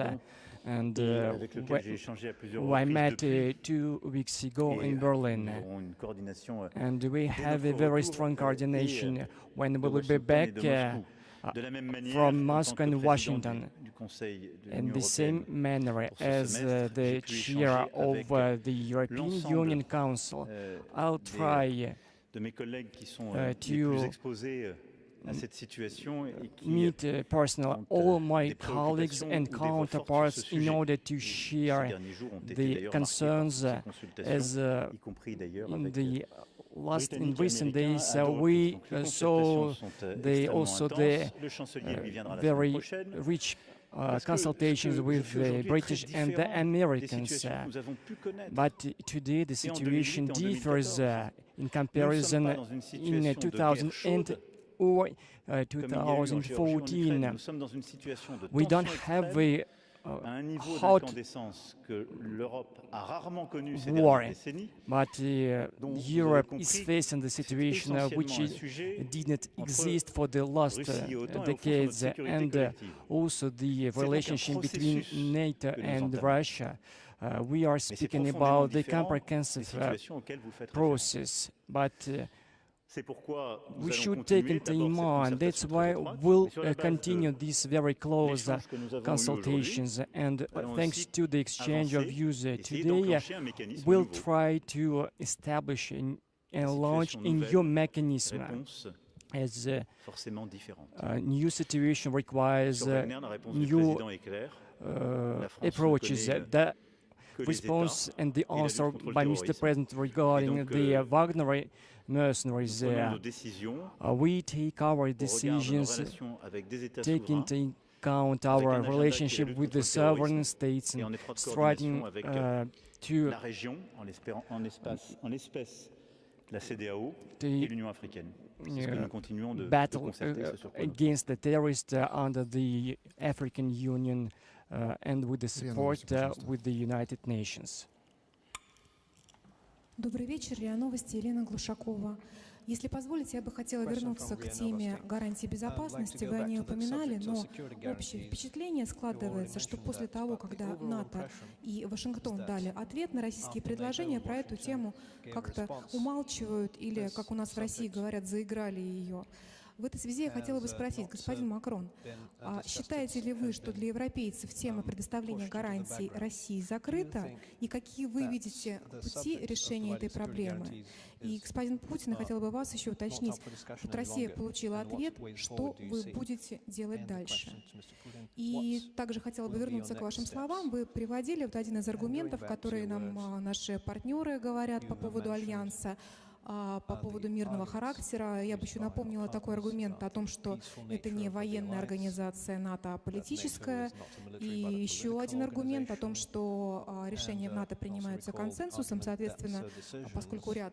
and I met 2 weeks ago in Berlin. And we have a very strong coordination when we will be back from Moscow and Washington. In the same manner as the chair of the European Union Council, I'll try to meet personally all my colleagues and counterparts in order to share the concerns as in recent days we saw the very rich consultations with the British and the Americans. But today the situation differs in comparison in 2000 or 2014. We don't have a hot war, but Europe is facing the situation which did not exist for the last decades, and also the relationship between NATO and Russia. We are speaking about the comprehensive process, but we should take into mind. That's why we'll continue these very close consultations, and thanks to the exchange of views today, we'll try to establish and launch a new mechanism, as a new situation requires new approaches. The response and the answer by Mr. President regarding the Wagner mercenaries, we take our decisions, take into account our relationship with the sovereign states, and striving to battle against the terrorists under the African Union and with the support with the United Nations. Добрый вечер, РИА Новости, Елена Глушакова. Если позволите, я бы хотела вернуться к теме гарантии безопасности. Вы о ней упоминали, но общее впечатление складывается, что после того, когда НАТО и Вашингтон дали ответ на российские предложения, про эту тему как-то умалчивают или, как у нас в России говорят, заиграли ее. В этой связи я хотела бы спросить, господин Макрон, считаете ли вы, что для европейцев тема предоставления гарантий России закрыта, и какие вы видите пути решения этой проблемы? И, господин Путин, я хотела бы вас еще уточнить, вот Россия получила ответ, что вы будете делать дальше? И также хотела бы вернуться к вашим словам. Вы приводили вот один из аргументов, которые нам наши партнеры говорят по поводу Альянса, по поводу мирного характера. Я бы еще напомнила такой аргумент о том, что это не военная организация НАТО, а политическая. И еще один аргумент о том, что решения в НАТО принимаются консенсусом. Соответственно, поскольку ряд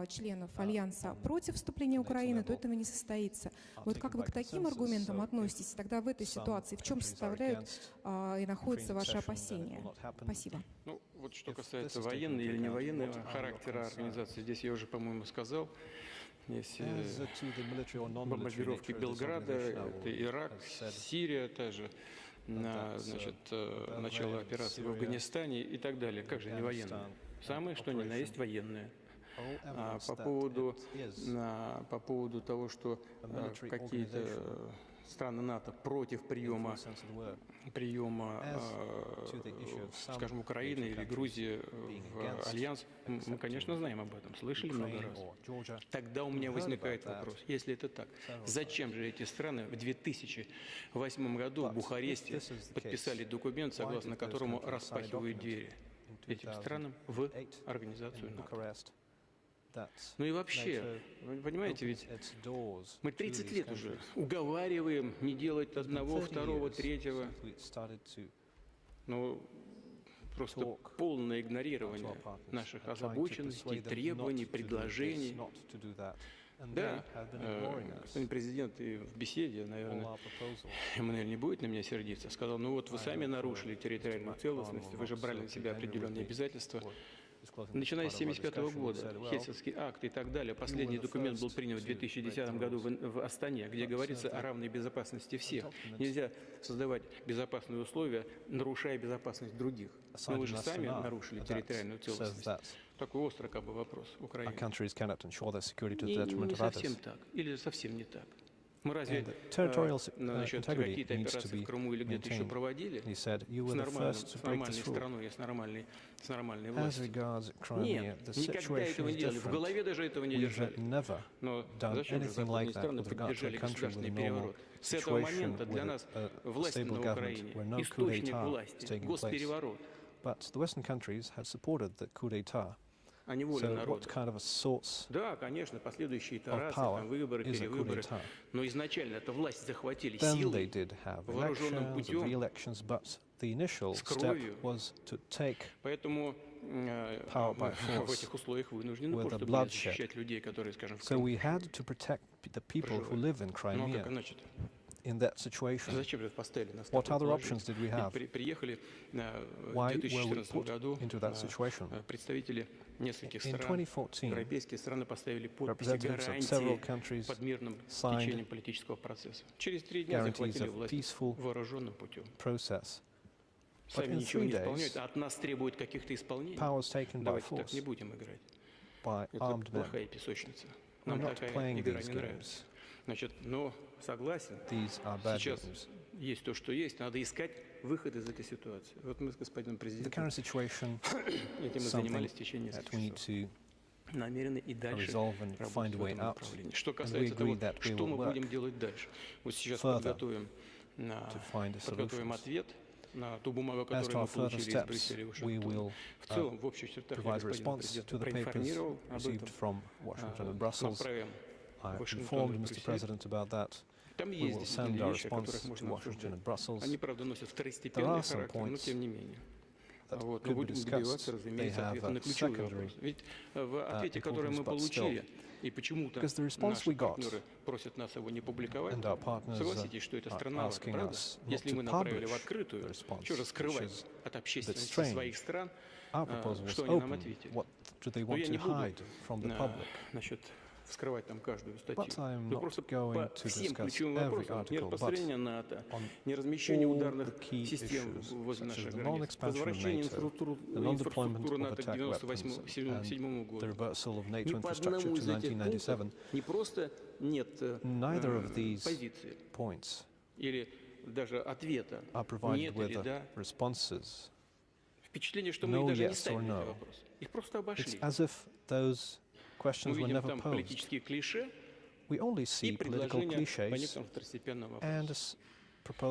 членов Альянса против вступления Украины, то этого не состоится. Вот как вы к таким аргументам относитесь? Тогда в этой ситуации в чем составляют и находятся ваши опасения? Спасибо. Ну, вот что касается военного или не военного характера организации, здесь я уже, по-моему, сказал, есть бомбардировки Белграда, это Ирак, Сирия, также значит, начало операции в Афганистане и так далее. Как же не военные? Самое что ни на есть военные. По поводу того, что какие-то страны НАТО против приема, скажем, Украины или Грузии в Альянс, мы, конечно, знаем об этом, слышали много раз. Тогда у меня возникает вопрос, если это так, зачем же эти страны в 2008 году в Бухаресте подписали документ, согласно которому распахивают двери? этим странам в организацию НАТО. Ну и вообще, вы понимаете, ведь мы 30 лет уже уговариваем не делать одного, второго, третьего. Ну, просто полное игнорирование наших озабоченностей, требований, предложений. Да, господин президент и в беседе, наверное, Эммануэль не будет на меня сердиться, сказал, ну вот вы сами нарушили территориальную целостность, вы же брали на себя определенные обязательства. Начиная с 1975 года, Хельсинский акт и так далее, последний документ был принят в 2010 году в Астане, где говорится о равной безопасности всех. Нельзя создавать безопасные условия, нарушая безопасность других. Но вы же сами нарушили территориальную целостность. Такой острый как бы вопрос Украины. Не совсем так, или совсем не так. Мы разве какие-то операции в Крыму или где-то еще проводили с нормальной страной и с нормальной властью? Нет, никогда этого не делали, в голове даже этого не держали. Но зачем же западные страны поддержали государственный переворот? С этого момента для нас власть на Украине, источник власти, госпереворот. А не воля народа. Да, конечно, последующие итерации, выборы, перевыборы. Но изначально эту власть захватили силой, вооруженным путем, с кровью. Поэтому в этих условиях вынуждены просто были защищать людей, которые, скажем, в Крыму проживают. Ну, как значит? Зачем же поставили нас в такое положение? Приехали в 2014 году представители нескольких стран, европейские страны поставили подписи гарантии под мирным течением политического процесса. Через 3 дня захватили власть вооруженным путем. Сами ничего не исполняют, а от нас требуют каких-то исполнений. Давайте так не будем играть. Это плохая песочница. Нам такая игра не нравится. Значит, но согласен, сейчас есть то, что есть, надо искать выход из этой ситуации. Вот мы с господином президентом этим и занимались в течение нескольких часов. Намерены и дальше работать в этом направлении. Что касается того, что мы будем делать дальше. Вот сейчас подготовим ответ на ту бумагу, которую мы получили из Брюсселя и Вашингтона. В целом, в общих чертах, я господина президента проинформировал об этом. Направим Вашингтон и Брюссель. Там есть действительно вещи, о которых можно обсуждать. Они, правда, носят второстепенный характер, но тем не менее. Вот. Мы будем добиваться, разумеется, ответа на ключевые вопросы. Ведь в ответе, который мы получили, и почему-то наши партнеры просят нас его не публиковать, согласитесь, что это странновато, правда? Если мы направили в открытую, что же скрывать от общественности своих стран, что они нам ответили? Но я не буду, вскрывать там каждую статью. Но просто по всем ключевым вопросам: не распространение НАТО, не размещение ударных систем возле наших границ, возвращение инфраструктуры НАТО к 1997 году. Ни по одному из этих пунктов не просто нет позиции или даже ответа, нет или да. Впечатление, что мы даже не ставили эти вопросы. Их просто обошли. Мы видим там политические клише и предложения по некоторым второстепенным вопросам.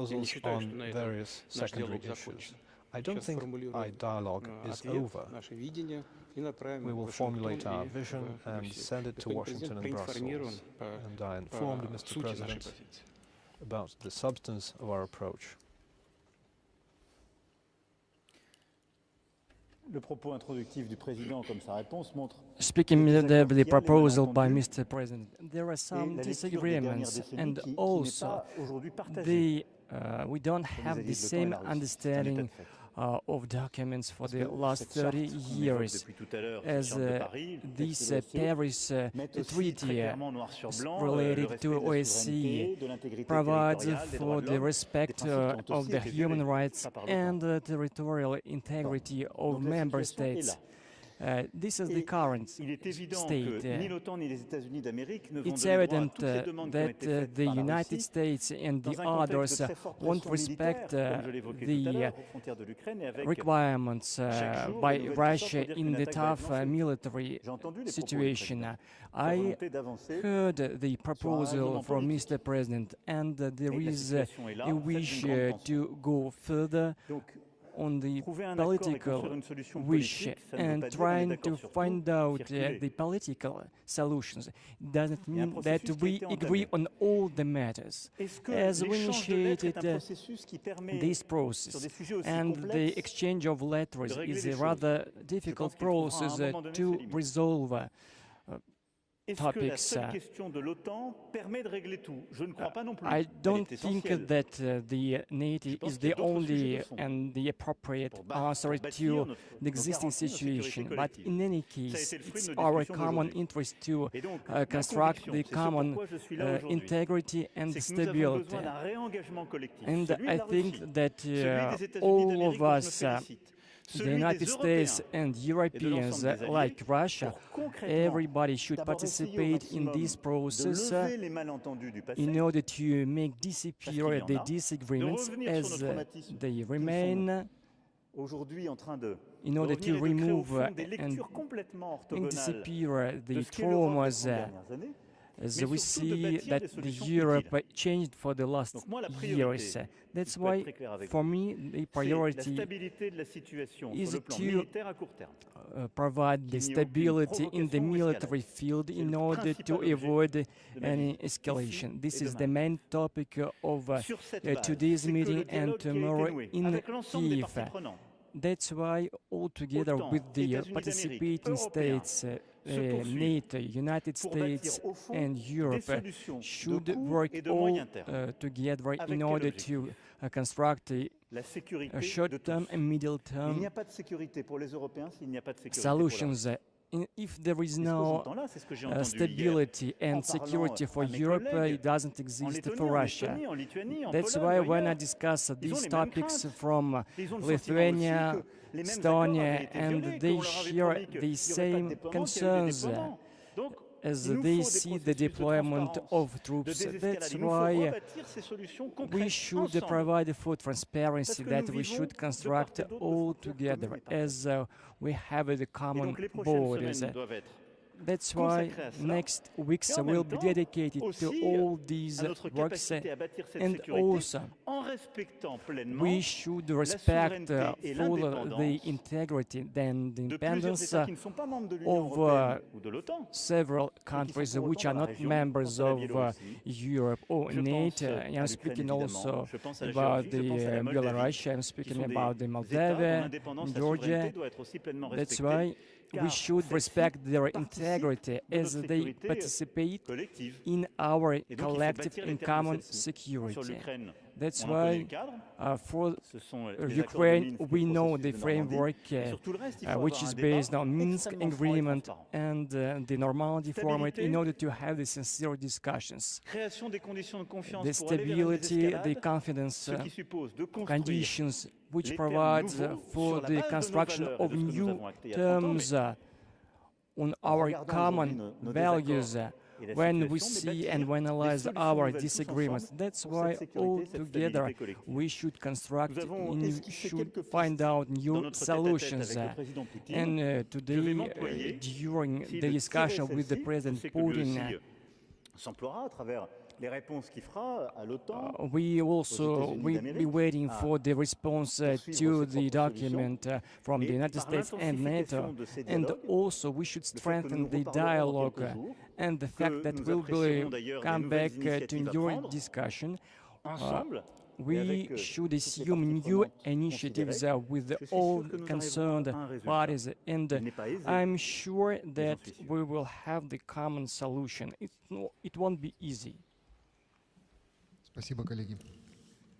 Я не считаю, что на этом наш диалог закончен. Сейчас сформулируем ответ, наше видение и направим в Вашингтон и в Брюссель. Господин президент проинформирован по сути нашей позиции. Le propos introductif du président comme sa réponse montre Speaking of the proposal by Mr. President, there are some disagreements, and also we don't have the same understanding of documents for the last 30 years, as this Paris Treaty related to OSCE provides for the respect of the human rights and the territorial integrity of member states. This is the current state. It's evident that the United States and the others won't respect the requirements by Russia in the tough military situation. I heard the proposal from Mr. President, and there is a wish to go further on the Trouver un accord et construire political une solution wish politique, ça ne veut and pas dire on est trying d'accord to sur find tout, out circuler. the political solutions doesn't Il y a un mean that processus qui a we été agree entamé. on all the matters. Est-ce que As we l'échange de lettres est initiated un processus qui permet, this sur process, des sujets aussi and the complexes, exchange of letters de régler is les a choses? rather Je pense difficult qu'il trouvera à un process moment donné to ses limites. resolve Est-ce que la topics. seule question de l'OTAN permet de régler tout? Je ne crois pas non plus. I Elle don't est think essentielle. that the NATO pense is qu'il y a the d'autres sujets only de fond. and the appropriate answer bâtir to notre the existing garantie, notre sécurité situation. But collective. in any Ça a été case, le fruit de it's nos our discussions common d'aujourd'hui. interest to Et donc, ma construct conviction, the c'est ce common pourquoi je suis là aujourd'hui, integrity and c'est que nous avons stability. besoin d'un réengagement collectif. And Celui de I la think Russie, that celui des États-Unis all d'Amérique, of dont je me us, félicite, the celui United des States Européens and Europeans des alliés, like Russia, pour concrètement everybody should d'abord essayer au participate in maximum this process de lever les malentendus du passé, in order to make disappear qu'il y en the a, disagreements de revenir sur as nos traumatismes they qui remain, aujourd'hui en train de in order to revenir et de créer au remove fond des and lectures complètement and orthogonales disappear de the ce qu'est l'Europe des traumas 30 dernières années, as mais we surtout de see bâtir that des the solutions Europe utiles. changed for the last Donc moi, la years. priorité, That's je peux être why, très clair avec for vous, me, the c'est la priority stabilité de la situation is sur le plan to militaire à court terme. provide the Qu'il n'y ait aucune stability in the provocation ou military escalade. field C'est in le order principal to objet avoid de ma any vie, escalation. ici This et is the demain. main topic of Sur cette base, today's c'est que meeting le and dialogue qui a été tomorrow noué in avec l'ensemble des Kiev. parties prenantes, That's why all together OTAN, with the États-Unis participating d'Amérique, Européens, states, se poursuivent NATO, United pour bâtir States au fond and des Europe solutions should de court work et de all moyen terme. together Avec in quel order objectif? to construct La sécurité a de short-term tous. and middle Il term n'y a pas de sécurité pour les Européens s'il n'y a pas de sécurité pour la Russie. solutions. If there is Et ce que no j'entends là, c'est ce que j'ai entendu stability hier, and en security parlant for à mes Europe, collègues it doesn't en exist Lettonie, for en Russia. Estonie, en Lituanie, en That's Pologne why ou when I ailleurs, discuss ils ont these les mêmes topics craintes. from Ils ont le sentiment aussi Lithuania, que les mêmes accords avaient Estonia, été and violés, they qu'on leur avait share promis qu'il the n'y aurait pas de same déploiement, qu'il y a eu des concerns déploiements. Donc, as il nous they faut des see the processus de deployment transparence, of de troops. désescalade. That's Il nous faut why rebâtir ces solutions we concrètes should ensemble. provide for transparency, Parce que that nous we vivons should de part construct et d'autre de all frontières together communes et as we have the Et common donc, les prochaines borders. semaines doivent être That's why consacrées à cela. next weeks Et en will même be temps, dedicated to aussi all these à notre works, capacité à bâtir cette and sécurité also en respectant pleinement we should la respect souveraineté et full l'indépendance the integrity and the de plusieurs independence États qui ne sont pas membres de l'Union of européenne ou de l'OTAN, several countries pour which autant are dans la not région. members Je pense à la of Biélorussie. Europe or Je pense NATO. à I'm l'Ukraine, speaking évidemment. also Je pense à la about Géorgie, je pense à la the Moldavie, Belarus. I'm qui speaking sont about the des États dont Moldova, l'indépendance, la Georgia. souveraineté doit être aussi pleinement That's respectée. why we car should celle-ci respect their participe integrity de as notre they sécurité participate collective. in our Et donc, il faut collective bâtir les and termes de common celle-ci. Sur security. l'Ukraine, That's on en connaît why le cadre. for Ce sont les accords de Ukraine, Minsk, le we know processus the de Normandie. framework Et sur tout le reste, il faut which avoir is un débat based on Minsk extrêmement franc et agreement transparent. and the Normandy format in Stabilité. order to have the sincere discussions. Création des conditions de confiance The pour aller vers une stability, the désescalade, confidence ce qui suppose de construire conditions which les termes provides nouveaux for sur la the base de nos construction valeurs et of de ce que nous new avons acté il y a 30 ans, terms mais on en our regardant common aujourd'hui nos values désaccords et la when we situation, mais see bâtir and we des analyze solutions our nouvelles tous disagreements. ensemble That's pour why cette sécurité, all cette together stabilité collective. we should construct Nous avons and esquissé should quelques find pistes out dans new notre tête-à-tête solutions. avec le président Poutine. And Je vais today, m'employer, during essayer the de discussion tirer with the celle-ci. Je President sais que lui aussi Putin, s'emploiera à travers les réponses qu'il fera à l'OTAN. we also États-Unis we d'Amérique be waiting à for the response poursuivre to ses the propres document from the Et United par States and l'intensification NATO. de ces And dialogues, also we should le fait que nous strengthen the reparlerons dans dialogue quelques jours, and the fact that nous we'll apprécierons d'ailleurs des come nouvelles back to initiatives à your prendre discussion. ensemble. et We avec, should toutes les assume parties new prenantes initiatives considérées. with Je suis all sûr que nous concerned arriverons à un résultat. parties, and Il n'est pas aisé, I'm sure that suis sûr. we will have the common solution. It won't be easy. Спасибо, коллеги.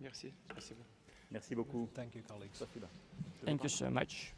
Merci. Спасибо. Merci beaucoup. Thank you, colleagues. Спасибо. Thank you so much.